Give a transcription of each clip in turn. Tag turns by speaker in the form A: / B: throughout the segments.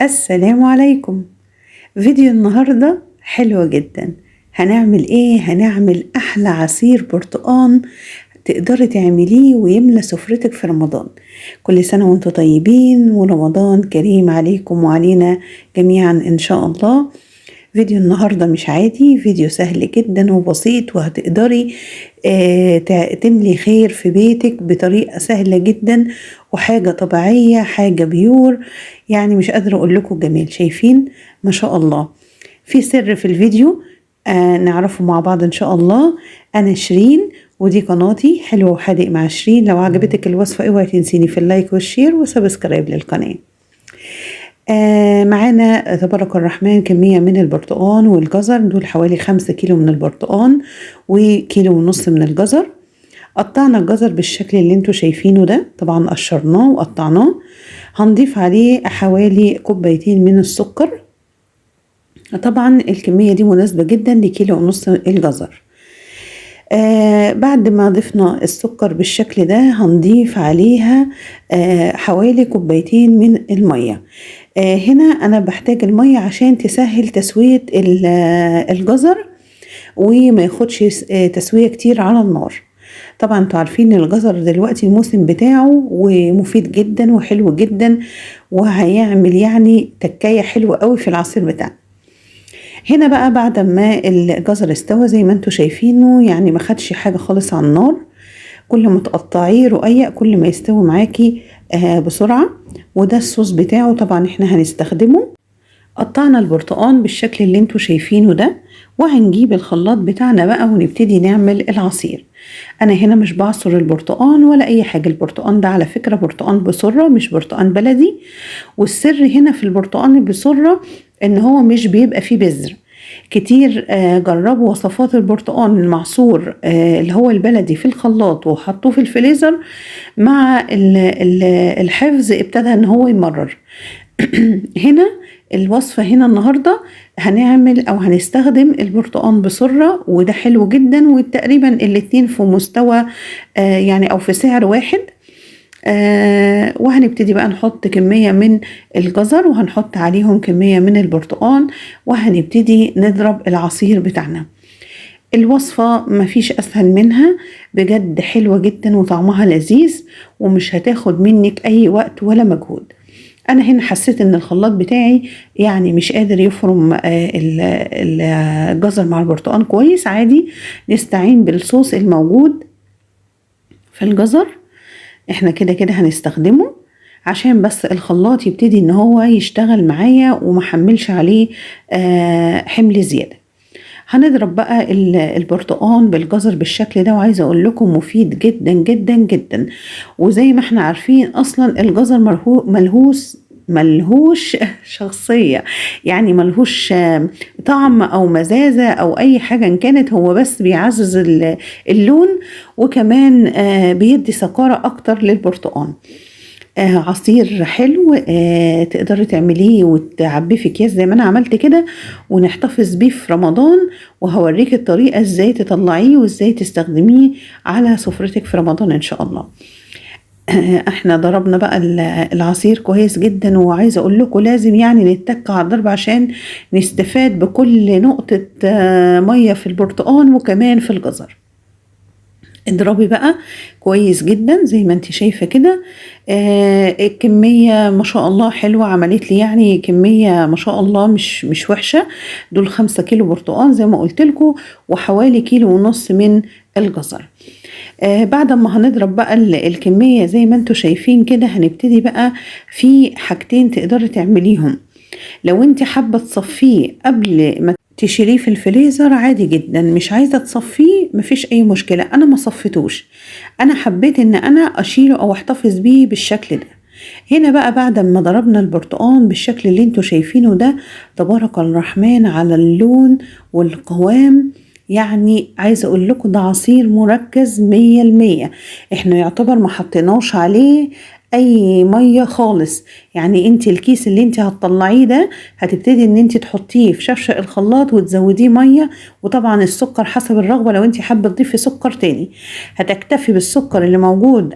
A: السلام عليكم. فيديو النهاردة حلو جدا. هنعمل ايه؟ هنعمل احلى عصير برتقان تقدري تعمليه ويملى سفرتك في رمضان. كل سنة وانتم طيبين ورمضان كريم عليكم وعلينا جميعا ان شاء الله. فيديو النهاردة مش عادي، فيديو سهل جدا وبسيط، وهتقدري تملي خير في بيتك بطريقة سهلة جدا، وحاجة طبيعية، حاجة بيور. يعني مش قادرة اقول لكم جمال. شايفين ما شاء الله في سر في الفيديو نعرفه مع بعض ان شاء الله. انا شيرين ودي قناتي حلو وحادق مع شيرين. لو عجبتك الوصفة اوعي تنسيني في اللايك والشير وسبسكرايب للقناة. معانا تبارك الرحمن كمية من البرتقان والجزر، دول حوالي 5 كيلو من البرتقان وكيلو ونص من الجزر. قطعنا الجزر بالشكل اللي انتوا شايفينه ده، طبعا قشرناه وقطعناه. هنضيف عليه حوالي كوبايتين من السكر، طبعا الكمية دي مناسبة جدا لكيلو ونص الجزر. بعد ما ضفنا السكر بالشكل ده هنضيف عليها حوالي كوبايتين من المية. هنا انا بحتاج المية عشان تسهل تسوية الجزر وما ياخدش تسوية كتير على النار. طبعا انتوا عارفين الجزر دلوقتي الموسم بتاعه ومفيد جدا وحلو جدا، وهيعمل يعني تكاية حلوة قوي في العصير بتاعنا. هنا بقى بعد ما الجزر استوى زي ما انتوا شايفينه، يعني ما خدش حاجة خالص على النار. كل ما تقطعيه رقيق كل ما يستوي معاكي بسرعة. وده الصوص بتاعه طبعا احنا هنستخدمه. قطعنا البرتقان بالشكل اللي انتوا شايفينه ده، وهنجيب الخلاط بتاعنا بقى ونبتدي نعمل العصير. انا هنا مش بعصر البرتقان ولا اي حاجة. البرتقان ده على فكرة برتقان بسرة مش برتقان بلدي. والسر هنا في البرتقان بسرة ان هو مش بيبقى فيه بذر كتير. جربوا وصفات البرتقان المعصور اللي هو البلدي في الخلاط وحطوه في الفريزر، مع الحفظ ابتدى ان هو يمرر. هنا الوصفة هنا النهاردة هنعمل او هنستخدم البرتقان بسرة، وده حلو جدا، وتقريبا الاتنين في مستوى يعني او في سعر واحد. وهنبتدي بقى نحط كمية من الجزر وهنحط عليهم كمية من البرتقان، وهنبتدي نضرب العصير بتاعنا. الوصفة مفيش أسهل منها، بجد حلوة جدا وطعمها لذيذ ومش هتاخد منك أي وقت ولا مجهود. أنا هنا حسيت إن الخلاط بتاعي يعني مش قادر يفرم الجزر مع البرتقان كويس. عادي نستعين بالصوص الموجود في الجزر، احنا كده كده هنستخدمه عشان بس الخلاط يبتدي ان هو يشتغل معايا ومحملش عليه حمل زيادة. هنضرب بقى البرتقان بالجزر بالشكل ده، وعايزة اقول لكم مفيد جدا جدا جدا. وزي ما احنا عارفين اصلا الجزر ملهوش شخصية، يعني ملهوش طعم او مزازة او اي حاجة ان كانت، هو بس بيعزز اللون، وكمان بيدي سكارة اكتر للبرتقان. عصير حلو تقدري تعمليه وتعبيه في اكياس زي ما انا عملت كده، ونحتفظ بيه في رمضان. وهوريك الطريقة ازاي تطلعيه وازاي تستخدميه على سفرتك في رمضان ان شاء الله. احنا ضربنا بقى العصير كويس جدا، وعايزه اقول لكم لازم يعني نتك على الضرب عشان نستفاد بكل نقطه ميه في البرتقان وكمان في الجزر. اضربي بقى كويس جدا زي ما انت شايفه كده. الكميه ما شاء الله حلوه، عملت لي يعني كميه ما شاء الله مش وحشه. دول 5 كيلو برتقان زي ما قلت لكم، وحوالي كيلو ونص من الجزر. بعد ما هنضرب بقى الكمية زي ما انتوا شايفين كده، هنبتدي بقى في حاجتين تقدري تعمليهم. لو انت حابة تصفيه قبل ما تشيليه في الفريزر عادي جدا، مش عايزة تصفيه مفيش اي مشكلة. انا ما صفتوش، انا حبيت ان انا اشيله او احتفظ بيه بالشكل ده. هنا بقى بعد ما ضربنا البرتقان بالشكل اللي انتوا شايفينه ده، تبارك الرحمن على اللون والقوام. يعني عايزة اقول لكم ده عصير مركز 100%. احنا يعتبر ما حطيناش عليه اي ميه خالص. يعني انت الكيس اللي انت هتطلعيه ده هتبتدي ان انت تحطيه في شفشق الخلاط وتزوديه ميه، وطبعا السكر حسب الرغبه، لو انت حابه تضيفي سكر تاني هتكتفي بالسكر اللي موجود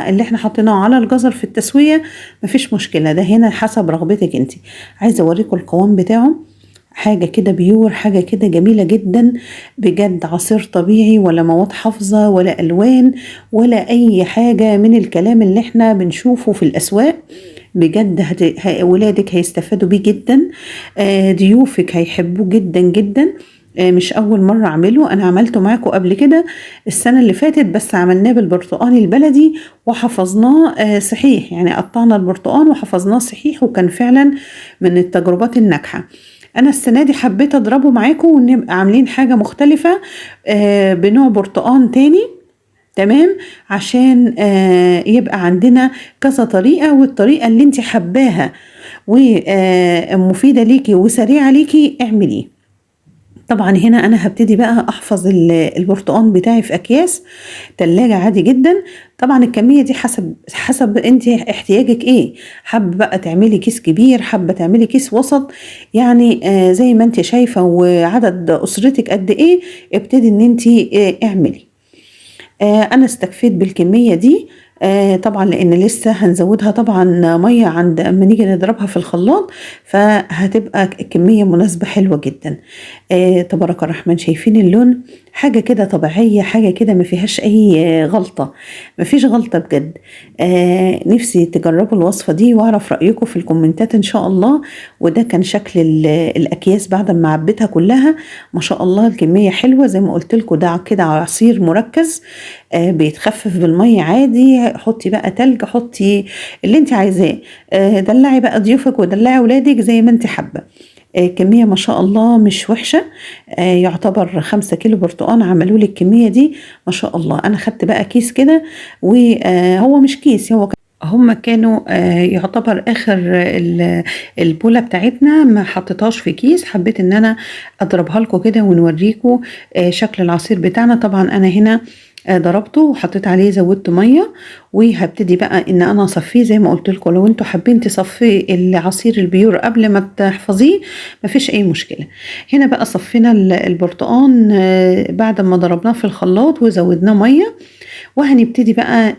A: اللي احنا حطيناه على الجزر في التسويه، مفيش مشكله، ده هنا حسب رغبتك انت. عايزه اوريكم القوام بتاعه، حاجة كده بيور، حاجة كده جميلة جدا بجد، عصير طبيعي ولا مواد حافظة ولا ألوان ولا أي حاجة من الكلام اللي احنا بنشوفه في الأسواق. بجد ولادك هيستفادوا بيه جدا، ضيوفك هيحبوه جدا جدا. مش أول مرة أعمله، أنا عملته معاكم قبل كده السنة اللي فاتت، بس عملناه بالبرتقال البلدي وحفظناه صحيح، يعني قطعنا البرتقال وحفظناه صحيح، وكان فعلا من التجربات الناجحة. انا السنه دي حبيت اضربه معاكم ونبقى عاملين حاجه مختلفه بنوع برتقان تاني، تمام، عشان يبقى عندنا كذا طريقه، والطريقه اللي انت حباها ومفيده ليكي وسريعه ليكي اعمليه. طبعا هنا انا هبتدي بقى احفظ البرتقان بتاعي في اكياس تلاجة عادي جدا. طبعا الكمية دي حسب انت احتياجك ايه، حابة بقى تعملي كيس كبير، حابة تعملي كيس وسط، يعني زي ما انت شايفة، وعدد اسرتك قد ايه ابتدي ان انت اعملي. انا استكفيت بالكمية دي طبعا، لان لسه هنزودها طبعا ميه عند اما نيجي نضربها في الخلاط، فهتبقى كميه مناسبه حلوه جدا. تبارك الرحمن، شايفين اللون؟ حاجه كده طبيعيه، حاجه كده ما فيهاش اي غلطه، ما فيش غلطه بجد. نفسي تجربوا الوصفه دي واعرف رايكم في الكومنتات ان شاء الله. وده كان شكل الاكياس بعد ما عبيتها كلها، ما شاء الله الكميه حلوه زي ما قلت لكم، ده كده عصير مركز بيتخفف بالميه عادي. حطي بقى تلج، حطي اللي انت عايزاه، دلعي بقى ضيوفك ودلعي ولادك زي ما انت حابه. كمية ما شاء الله مش وحشة، يعتبر 5 كيلو برتقان عملوا لي الكمية دي ما شاء الله. انا خدت بقى كيس كده، وهو مش كيس، هم كانوا يعتبر اخر البوله بتاعتنا، ما حطيتهاش في كيس، حبيت ان انا اضربها لكم كده ونوريكم شكل العصير بتاعنا. طبعا انا هنا ضربته وحطيت عليه، زودت ميه، وهبتدي بقى ان انا اصفيه زي ما قلت لكم. لو انتوا حابين تصفي العصير البيور قبل ما تحفظيه مفيش اي مشكله. هنا بقى صفينا البرتقان بعد ما ضربناه في الخلاط وزودناه ميه، وهنبتدي بقى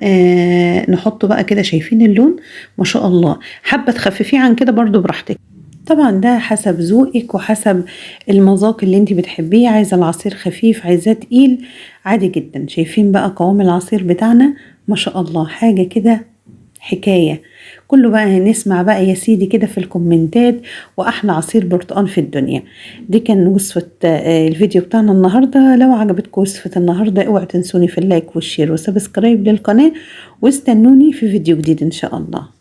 A: نحطه بقى كده. شايفين اللون؟ ما شاء الله. حابه تخففيه عن كده برضو براحتك، طبعا ده حسب ذوقك وحسب المذاق اللي انت بتحبيه. عايزه العصير خفيف، عايزاه تقيل، عادي جدا. شايفين بقى قوام العصير بتاعنا؟ ما شاء الله، حاجه كده حكايه. كله بقى نسمع بقى يا سيدي كده في الكومنتات، واحلى عصير برتقال في الدنيا. دي كان وصفه الفيديو بتاعنا النهارده. لو عجبتكم وصفه النهارده اوعوا تنسوني في اللايك والشير وسبسكرايب للقناه، واستنوني في فيديو جديد ان شاء الله.